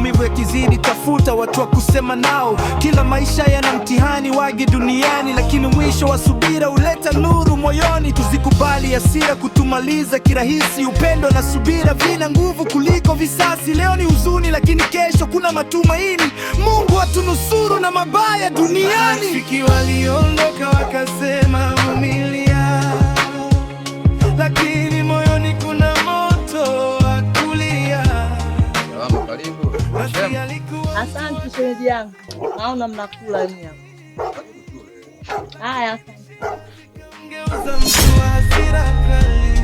maumivu yakizidi tafuta watu wa kusema nao. Kila maisha yana mtihani wage duniani, lakini mwisho wa subira uleta nuru moyoni. Tuzikubali hasira kutumaliza kirahisi, upendo na subira vina nguvu kuliko visasi. Leo ni huzuni lakini kesho kuna matumaini, Mungu atunusuru na mabaya duniani. Rafiki waliondoka wakasema vumilia, lakini moyoni kuna moto wa kulia. Karibu. Asante shemeji yangu. Naona mnakula nyinyi hapa. Haya, asante. Ngeuza mtu wa hasira kali.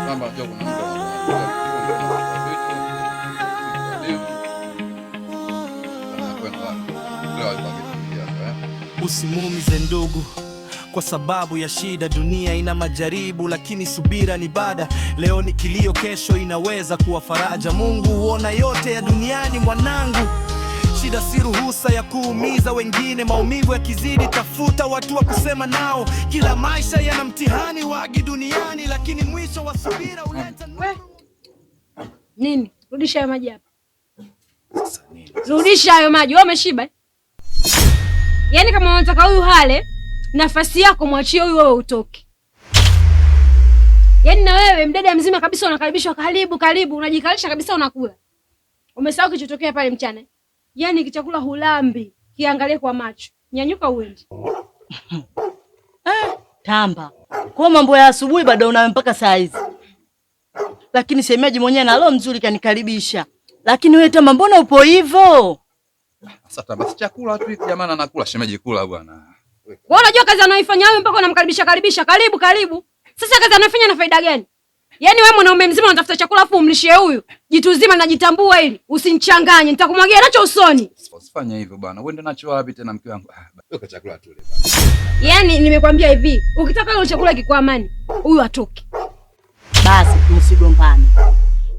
Kama ndio kuna mtu Usimuumize ndugu kwa sababu ya shida. Dunia ina majaribu, lakini subira ni ibada. Leo ni kilio, kesho inaweza kuwa faraja. Mungu huona yote ya duniani mwanangu. Shida si ruhusa ya kuumiza wengine. Maumivu yakizidi tafuta watu wa kusema nao. Kila maisha yana mtihani wagi duniani, lakini mwisho wa subira uleta nini? Rudisha hayo maji hapa. Sasa nini? Rudisha hayo maji. Wewe umeshiba? Yaani kama unataka huyu hale, nafasi yako mwachie huyu, wewe utoke. Yaani na wewe mdada mzima kabisa unakaribishwa karibu karibu, unajikalisha kabisa unakula. Umesahau kichotokea pale mchana? Yaani kichakula hulambi, kiangalie kwa macho. Nyanyuka uende. Tamba. Kwa mambo ya asubuhi bado unawe mpaka saa hizi. Lakini shemeji mwenyewe na roho mzuri kanikaribisha. Lakini wewe Tamba mbona upo hivyo? Sasa basi chakula tu jamani, anakula shemeji, kula bwana. Wewe unajua kazi anaoifanya wewe mpaka unamkaribisha karibu karibu. Sasa kazi anaifanya na faida gani? Yaani wewe mwanaume mzima unatafuta chakula afu umlishie huyu. Jitu zima najitambua hili. Usinichanganye, nitakumwagia nacho usoni. Usifanye hivyo bwana. Uende nacho wapi tena mke wangu? Weka chakula tule bwana. Yaani nimekwambia hivi, ukitaka ile chakula kiko amani, huyu atoke. Basi msigombane.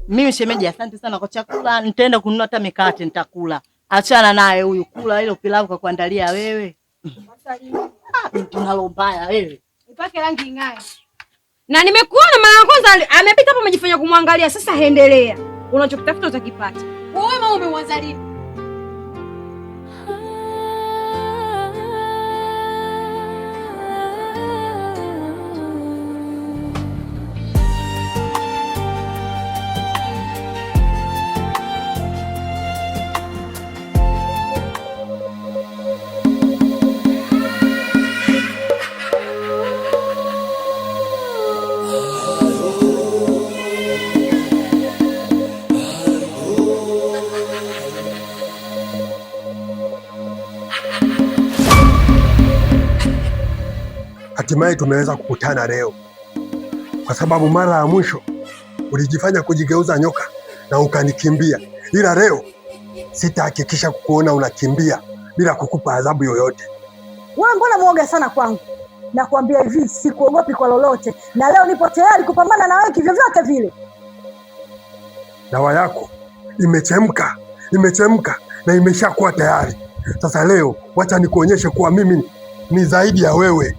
Mimi shemeji asante sana kwa chakula, nitaenda kununua hata mikate nitakula. Achana naye huyu, kula ile pilau kwa kuandalia wewe. Tunalo mbaya wewe. Ipake rangi ing'ae. Na nimekuona mara ya kwanza amepita hapo amejifanya kumwangalia, sasa endelea. Unachokitafuta utakipata. Wewe mama umeuanza lini? Hatimaye tumeweza kukutana leo, kwa sababu mara ya mwisho ulijifanya kujigeuza nyoka na ukanikimbia, ila leo sitahakikisha kukuona unakimbia bila kukupa adhabu yoyote. Wewe mbona mwoga sana kwangu? Nakwambia hivi, sikuogopi kwa lolote, na leo nipo tayari kupambana na wewe kivyovyote vile. Dawa yako imechemka na imeshakuwa tayari. Sasa leo wacha nikuonyeshe kuwa mimi ni zaidi ya wewe.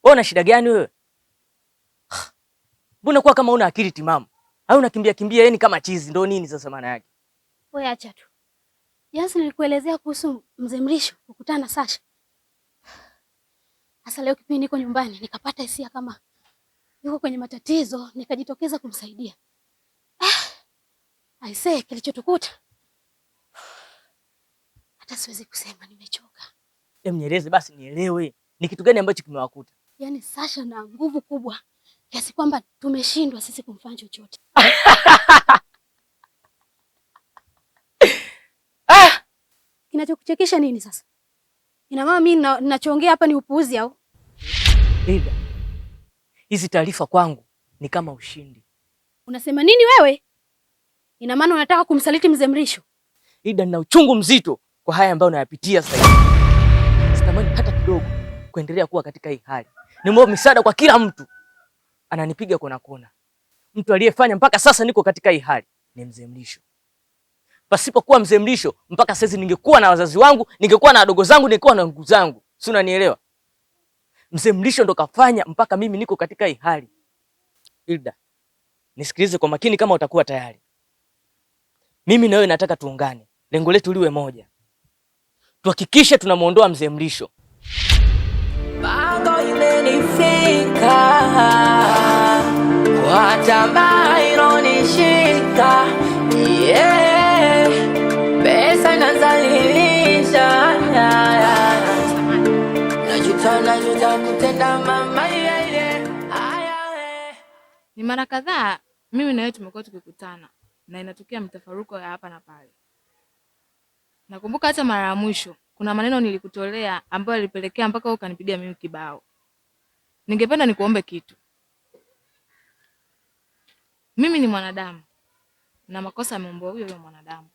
Wewe una shida gani wewe? Mbona kwa kama una akili timamu? Au unakimbia kimbia yani kama chizi ndio nini sasa maana yake? Wewe acha tu. Jana nilikuelezea kuhusu Mzee Mrisho kukutana na Sasha. Sasa leo kipindi niko nyumbani nikapata hisia kama yuko kwenye matatizo, nikajitokeza kumsaidia. Aisee, kilichotukuta hata siwezi kusema, nimechoka. Nieleze basi nielewe. Ni kitu gani ambacho kimewakuta? Yaani Sasha na nguvu kubwa kiasi kwamba tumeshindwa sisi kumfanya chochote. Kinachokuchekesha nini sasa? Ina maana mimi ninachoongea hapa ni upuuzi au? Ida, hizi taarifa kwangu ni kama ushindi. Unasema nini wewe? Ina maana unataka kumsaliti Mzee Mrisho? Ida, nina uchungu mzito kwa haya ambayo nayapitia sasa hivi. Sitamani hata kidogo kuendelea kuwa katika hii hali. Nimeomba msaada kwa kila mtu. Ananipiga kona kona. Mtu aliyefanya mpaka sasa niko katika hii hali ni Mzee Mrisho. Pasipokuwa Mzee Mrisho mpaka sasa ningekuwa na wazazi wangu, ningekuwa na wadogo zangu, ningekuwa na ndugu zangu. Si unanielewa? Mzee Mrisho ndo kafanya mpaka mimi niko katika hii hali. Hilda, nisikilize kwa makini kama utakuwa tayari. Mimi na wewe nataka tuungane. Lengo letu liwe moja. Tuhakikishe tunamuondoa Mzee Mrisho. Bango imenifika, watamba ironishika, yeah. Pesa nazalilisha, najuta kutenda mama, yeah. Ni mara kadhaa mimi na wewe tumekuwa tukikutana na inatokea mtafaruko ya hapa na pale. Nakumbuka hata mara ya mwisho kuna maneno nilikutolea ambayo yalipelekea mpaka wewe ukanipigia mimi kibao. Ningependa nikuombe kitu. Mimi ni mwanadamu na makosa yameomba huyo mwanadamu.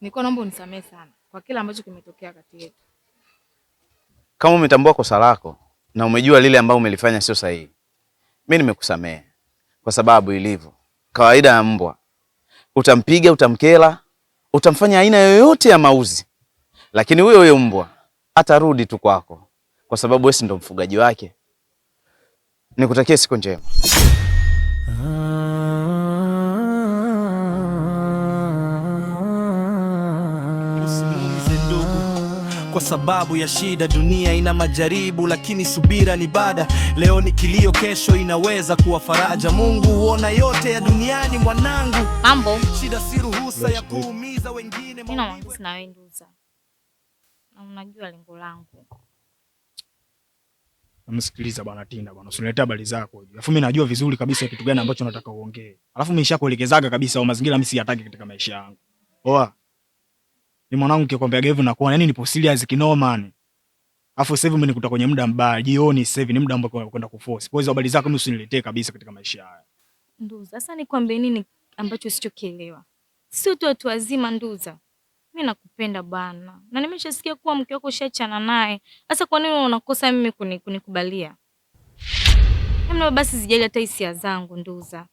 Niko naomba unisamehe sana kwa kila ambacho kimetokea kati yetu. Kama umetambua kosa lako na umejua lile ambalo umelifanya sio sahihi, mimi nimekusamehe. Kwa sababu ilivyo kawaida ya mbwa, utampiga, utamkela, utamfanya aina yoyote ya mauzi, lakini huyo mbwa atarudi tu kwako kwa sababu wewe ndo mfugaji wake. Nikutakie siku njema. Kwa sababu ya shida dunia ina majaribu, lakini subira ni ibada. Leo ni kilio, kesho inaweza kuwa faraja. Mungu huona yote ya duniani mwanangu. Mambo. Shida si ruhusa ya kuumiza wengine. Mimi naongea na wewe Nduza. Na unajua lengo langu. Msikiliza bwana Tinda bwana, usiniletee habari zako hivi. Alafu mimi najua vizuri kabisa kitu gani ambacho nataka uongee. Alafu mimi nishakuelekezaga kabisa au mazingira mimi siyataki katika maisha yangu. Oa. Ni mwanangu nikikwambia hivyo na kuona yani nipo serious kinoma yani. Alafu sasa hivi mimi nikuta kwenye muda mbaya. Jioni sasa hivi ni muda ambao kwenda kuforce. Kwa hiyo habari zako mimi usiniletee kabisa katika maisha haya. Nduza, sasa nikwambie nini ambacho sichokielewa? Sio tu watu wazima Nduza. Mimi nakupenda bana. Na nimeshasikia kuwa mke wako ushachana naye. Sasa kwa nini unakosa mimi kunikubalia? Mimi basi sijali hata hisia zangu Nduza.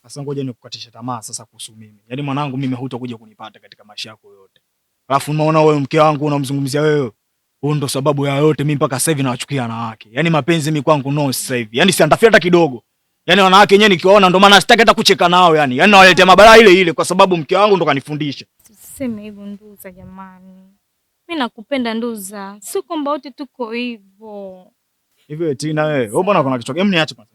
Sasa ngoja nikukatisha tamaa sasa kuhusu mimi. Yaani mwanangu mimi hutakuja kunipata katika maisha yako yote. Alafu unaona wewe mke wangu unamzungumzia wewe. Huo ndo sababu ya yote mimi mpaka sasa hivi nawachukia wanawake. Yaani mapenzi mimi kwangu no sasa hivi. Yaani siantafia hata kidogo. Yaani wanawake wenyewe nikiwaona ndo maana sitaki hata kucheka nao yani. Yaani nawaletea mabalaa ile kwa sababu mke wangu ndo kanifundisha. Usiseme hivyo Nduza jamani. Mimi nakupenda Nduza. Sio kwamba wote tuko hivyo. Hivyo Tina wewe. Wewe mbona kuna kitu? Hebu niache kwanza.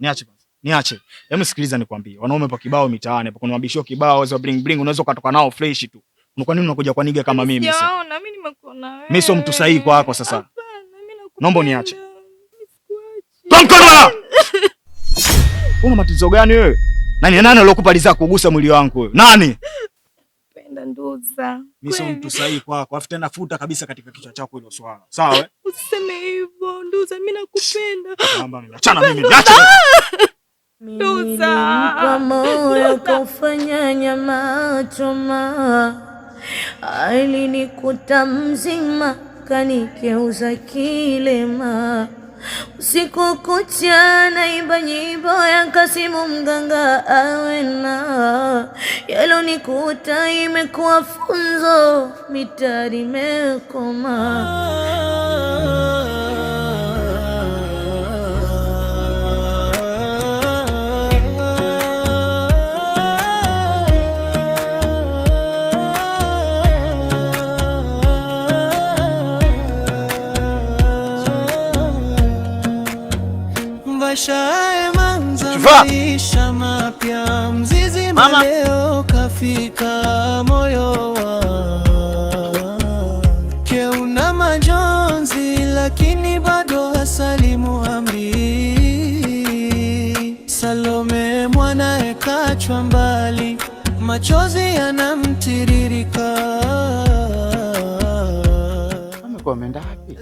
Niache. Hebu sikiliza nikwambie. Wanaume pa kibao mitaani, pa kuna mabishio kibao wao bling unaweza ukatoka nao fresh tu. Kwa nini unakuja kwa niga kama mimi sasa? Sijaona, mimi nimekuona wewe. Mimi sio mtu sahihi kwako sasa. Hapana, mimi nakupenda. Naomba uniache. Tomkona! Una matatizo gani wewe? Nani aliyokupa liza kugusa mwili wangu wewe? Nani? Napenda Nduza. Mimi sio mtu sahihi kwako. Afu tena futa kabisa katika kichwa chako hilo swala. Sawa wewe? Usiseme hivyo Nduza, mimi nakupenda. Naomba niachana mimi. Niache. Nduza. Kwa moyo kufanya nyama choma. Alinikuta mzima kanikeuza kilema. Usiku kucha naimba nyimbo ya Kasimu mganga awena. Yalonikuta imekuwa funzo, mitari imekoma. Bashae manza maisha mapya, mzizi leo kafika moyo wake una majonzi, lakini bado hasalimu amri. Salome mwanae kachwa mbali, machozi yanamtiririka. Amekuwa ameenda wapi?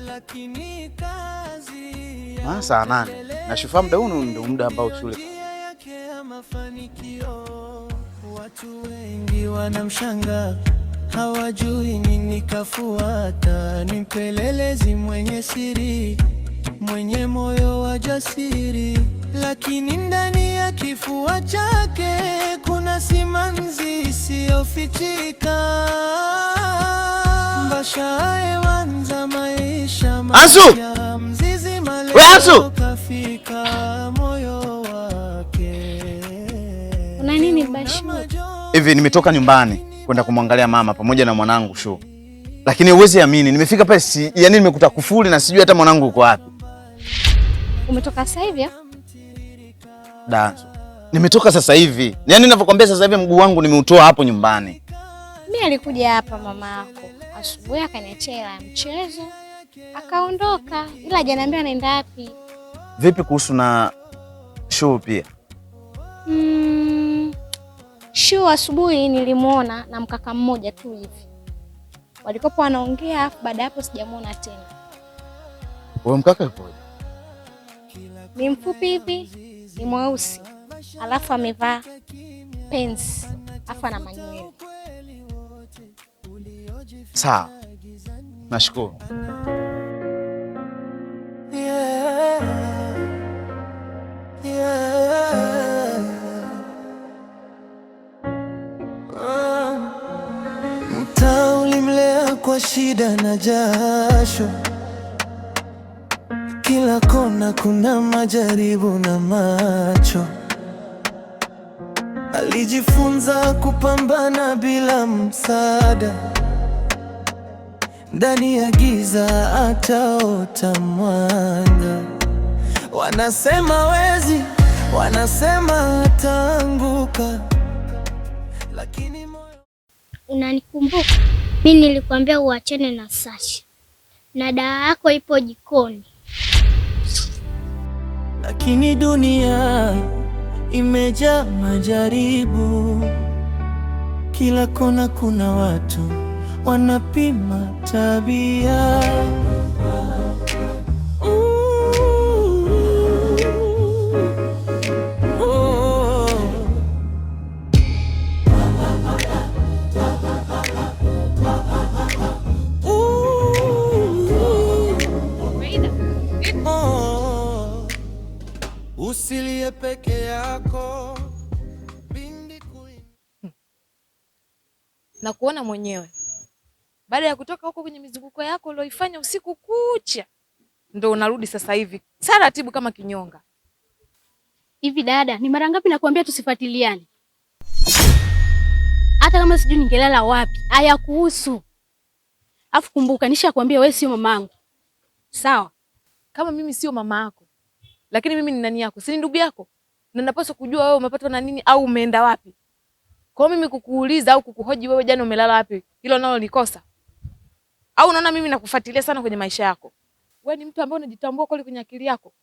Saa 8 na Shufaa, muda huu ndio muda ambao shule. Watu wengi wanamshanga, hawajui nini kafuata. Ni mpelelezi mwenye siri, mwenye moyo wa jasiri, lakini ndani ya kifua chake kuna simanzi isiyofichika. Bashae wanza maisha mapya, mzizi maleo kafika moyo wake. Una nini Bashu? Hivi nimetoka nyumbani kwenda kumwangalia mama pamoja na mwanangu Shu. Lakini uwezi amini, nimefika pale yani nimekuta kufuli na sijui hata mwanangu yuko wapi. Umetoka sasa hivi? Danzo. Nimetoka sasa hivi. Yaani ninavyokuambia sasa hivi mguu wangu nimeutoa hapo nyumbani. Mimi alikuja hapa mama yako asubuhi akaniachia hela ya mchezo akaondoka, ila hajaniambia anaenda wapi. Vipi kuhusu na Shu pia? Shu asubuhi nilimuona na mkaka mmoja tu hivi. Walikopo wanaongea, afu baada hapo sijamuona tena. Wewe mkaka yupoje? Ni mfupi hivi, ni mweusi. Alafu amevaa pants, afu ana manywele. Sawa. Nashukuru. Mtaa ulimlea kwa shida na jasho, kila kona kuna majaribu na macho. Alijifunza kupambana bila msaada, ndani ya giza ataota mwanga. Wanasema wezi, wanasema ataanguka, lakini unanikumbuka? Mimi nilikwambia uachane na Sasha na dawa yako ipo jikoni. Lakini dunia imejaa majaribu, kila kona kuna watu wanapima tabia. Usilie peke yako na kuona mwenyewe baada ya kutoka huko kwenye mizunguko yako ulioifanya usiku kucha, ndo unarudi sasa hivi taratibu kama kinyonga hivi. Dada, ni mara ngapi nakwambia tusifuatiliane? Hata kama sijui ningelala wapi, haya kuhusu. Afu kumbuka, nishakwambia wewe sio mamangu. Sawa? Kama mimi sio mama yako, lakini mimi ni nani yako? Si ni ndugu yako? Na napaswa kujua wewe umepatwa na nini au umeenda wapi. Kwa mimi kukuuliza au kukuhoji wewe jana umelala wapi, hilo nalo likosa? Au unaona mimi nakufuatilia sana kwenye maisha yako? Wewe ni mtu ambaye unajitambua kweli kwenye akili yako?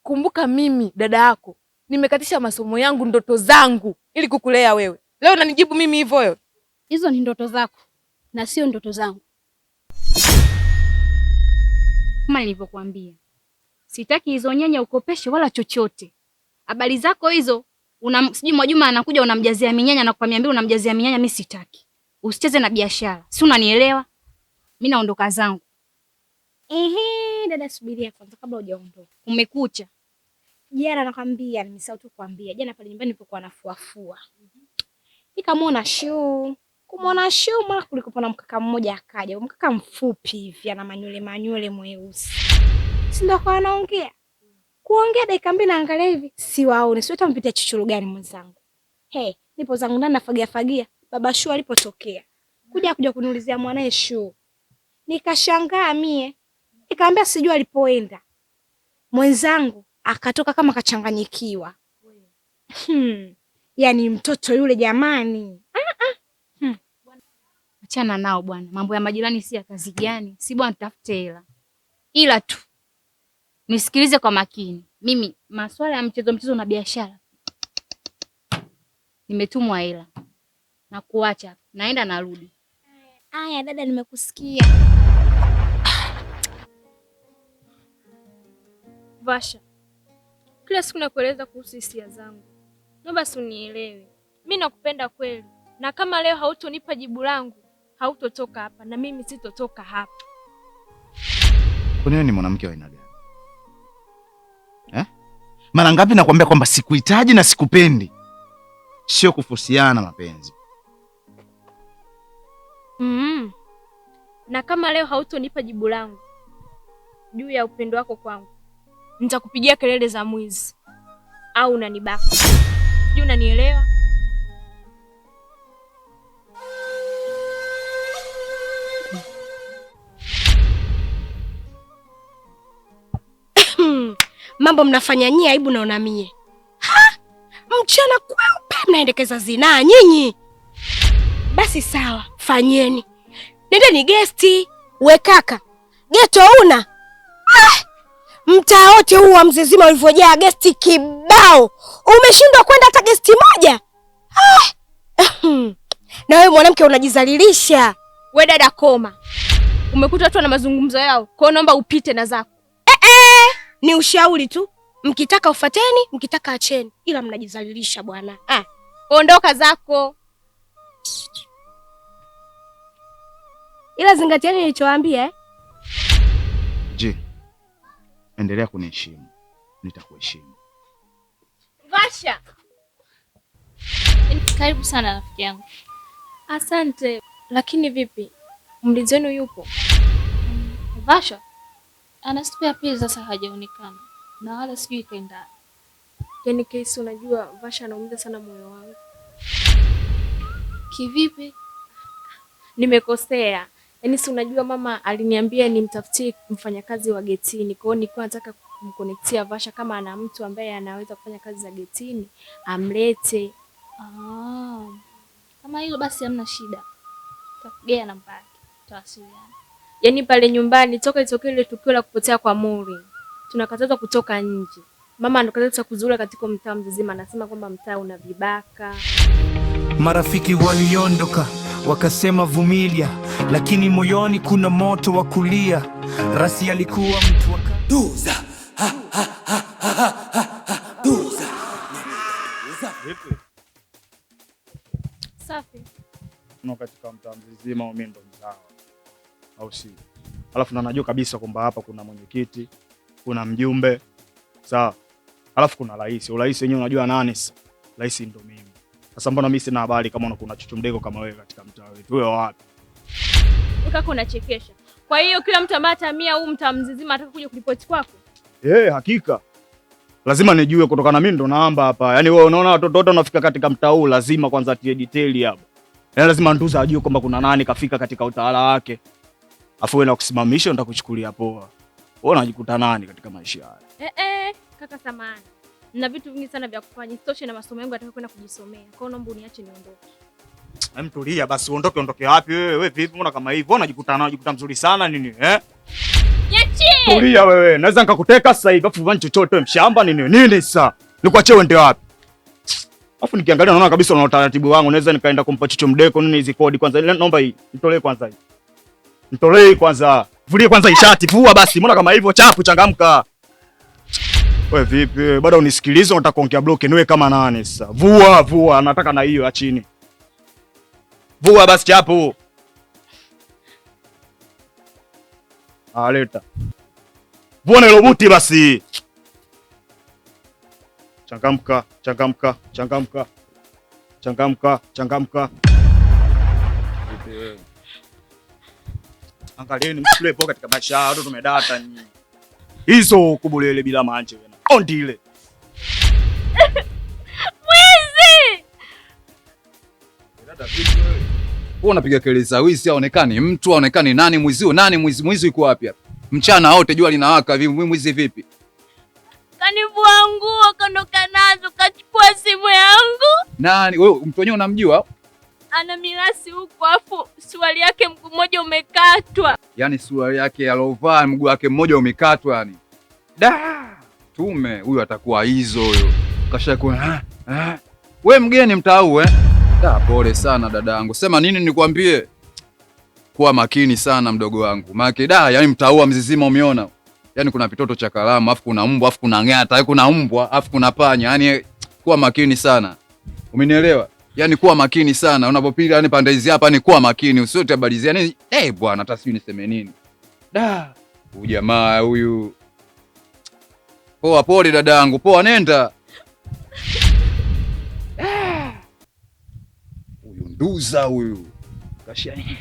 Kumbuka mimi dada yako nimekatisha masomo yangu, ndoto zangu ili kukulea wewe. Leo unanijibu mimi hivyo wewe? Hizo ni ndoto zako na sio ndoto zangu. Kama nilivyokuambia, sitaki hizo nyanya ukopeshe wala chochote. Habari zako hizo, sijui Mwajuma anakuja unamjazia minyanya na kukwambia unamjazia minyanya, mimi sitaki. Usicheze na biashara. Si unanielewa? Mimi naondoka zangu. Dada subiria kwanza kabla hujaondoka. Umekucha. Jana nakwambia, nimesahau tu kukwambia. Jana pale nyumbani nilipokuwa nafuafua. Nikamwona Shu. Kumwona Shu mara kulikuwa na mkaka mmoja akaja. Mkaka mfupi hivi ana manywele mweusi. Si ndio kwa anaongea? Kuongea dakika mbili naangalia hivi, siwaone. Sio hata mpitia chuchuru gani mwenzangu. Nipo zangu ndani nafagia. Baba Shu alipotokea. Kuja kuniulizia mwanae Shu. Nikashangaa mie. Nikamwambia sijui alipoenda. mwenzangu akatoka kama kachanganyikiwa. Yaani mtoto yule jamani. Achana nao bwana, mambo ya majirani si ya kazi gani? Si bwana tutafute hela. Ila tu nisikilize kwa makini. Mimi masuala ya mchezo na biashara nimetumwa hela na kuacha, naenda narudi. Aya dada, nimekusikia. Vasha, kila siku nakueleza kuhusu hisia zangu, naomba basi unielewe. Mimi nakupenda kweli, na kama leo hautonipa jibu langu hautotoka hapa na mimi sitotoka hapa. Kwani wewe ni mwanamke wa aina gani? Mara ngapi nakwambia kwamba sikuhitaji na sikupendi? Sio kufusiana mapenzi. Na kama leo hautonipa jibu langu juu ya upendo wako kwangu, nitakupigia kelele za mwizi au unanibaka. Sijui unanielewa? Mambo mnafanya nyie, aibu naona mie. Mchana kweupe mnaendekeza zinaa nyinyi. Basi sawa, fanyeni. Nendeni gesti. We kaka, geto una? Mtaa wote huu wa Mzizima ulivyojaa gesti kibao, umeshindwa kwenda hata gesti moja? Na wewe mwanamke unajizalilisha. We dada koma, umekuta watu na mazungumzo yao, kwa naomba upite na zako. Ni ushauri tu, mkitaka ufateni, mkitaka acheni, ila mnajizalilisha bwana. Ondoka zako. Ila zingatieni nilichowaambia. Je, endelea kuniheshimu, nitakuheshimu. Vasha, Karibu sana rafiki yangu. asante. Lakini vipi, mlinzi wenu yupo? Vasha ana siku ya pili sasa hajaonekana na wala sijui kaenda. Yaani kesi, unajua Vasha anaumiza sana moyo wangu. Kivipi? Nimekosea. Yaani si unajua mama aliniambia nimtafutie mfanyakazi wa getini. Kwa hiyo nilikuwa nataka kumkonektia Vasha, kama ana mtu ambaye anaweza kufanya kazi za getini amlete. Kama hilo basi hamna shida. Takugea namba yake. Tutawasiliana. Yaani pale nyumbani toka litokee ile tukio la kupotea kwa Muri, tunakatazwa kutoka nje. Mama anakataza kuzura katika mtaa Mzizima, anasema kwamba mtaa una vibaka. Marafiki waliondoka wakasema vumilia, lakini moyoni kuna moto wa kulia. Rasi alikuwa mtu wa duza. Duza. Safi. No, katika mtaa Mzizima mimi ndo mzao. Au si? Alafu na najua kabisa kwamba hapa kuna mwenyekiti, kuna mjumbe, sawa? Alafu kuna rais. Rais wenyewe unajua nani sasa? Rais ndo mimi. Sasa mbona mimi sina habari kama kuna chuchu mdego kama wewe katika mtaa wetu? Wewe wapi? Ukako unachekesha. Kwa hiyo kila mtu ambaye atamia huu mtaa Mzizima ataka kuja kuripoti kwako? Hakika. Lazima nijue kutokana mimi ndo naamba hapa. Yaani wewe unaona watoto wote wanafika katika mtaa huu, lazima kwanza atie detail hapo. Yaani lazima Nduza ajue kwamba kuna nani kafika katika utawala wake. Afu wewe na kusimamisha nitakuchukulia poa. Wewe unajikuta nani katika maisha haya? Kaka samani. Na vitu vingi sana vya kufanya. Sitoshe na masomo yangu nataka kwenda kujisomea. Kwa hiyo naomba uniache niondoke. Tulia basi, uondoke wapi wewe? Wewe vipi mbona kama hivi? Unajikuta mzuri sana nini? Niachie. Tulia wewe. Naweza nikakuteka sasa hivi. Afu vani chochote mshamba nini? Nini sasa? Nikuachie uende wapi? Afu nikiangalia naona kabisa una utaratibu wangu. Naweza nikaenda kumpa Chicho Mdeko nini hizi kodi kwanza. Naomba hii. Nitolee kwanza hii. Nitolee kwanza. Vulie kwanza ishati. Vua basi. Mbona kama hivyo chapu, changamka. Wewe vipi? Bado unisikilize, unataka kuongea block niwe kama nani sasa? Vua, nataka na hiyo ya chini. Vua basi chapu. Leta. Vua na ile buti basi. Changamka. Angalieni mslepo katika maisha yao, tumedata nyinyi. Hizo kubulele bila manje wena. Ondile. Mwizi! Wewe unapiga kelele za wizi, aonekani mtu, aonekani nani mwizi? Nani mwizi? Mwizi yuko wapi hapa? Mchana wote jua linawaka, mwizi vipi? kanivua nguo, kaondoka nazo, kachukua simu yangu. Nani? Wewe mtu wenyewe unamjua? Ana mirasi huko, afu suruali yake mguu mmoja umekatwa. Yaani suruali yake alovaa mguu wake mmoja umekatwa yani. Da! Tume huyu atakuwa hizo huyo. Kashakuwa wewe mgeni mtau Da, pole sana dadangu. Sema nini nikwambie? Kuwa makini sana mdogo wangu. Maana yani mtaua mzizima umeona. Yaani kuna vitoto cha kalamu, afu kuna mbwa, afu kuna ng'ata, kuna mbwa, afu kuna panya. Yaani kuwa makini sana. Umenielewa? Yaani kuwa makini sana. Unapopiga yani pande hizi hapa ni kuwa makini. Usiote habari hizi. Yaani bwana hata sijui niseme nini. Da, huyu jamaa huyu. Poa pole dadangu. Poa nenda. Huyu nduza huyu. Kashani.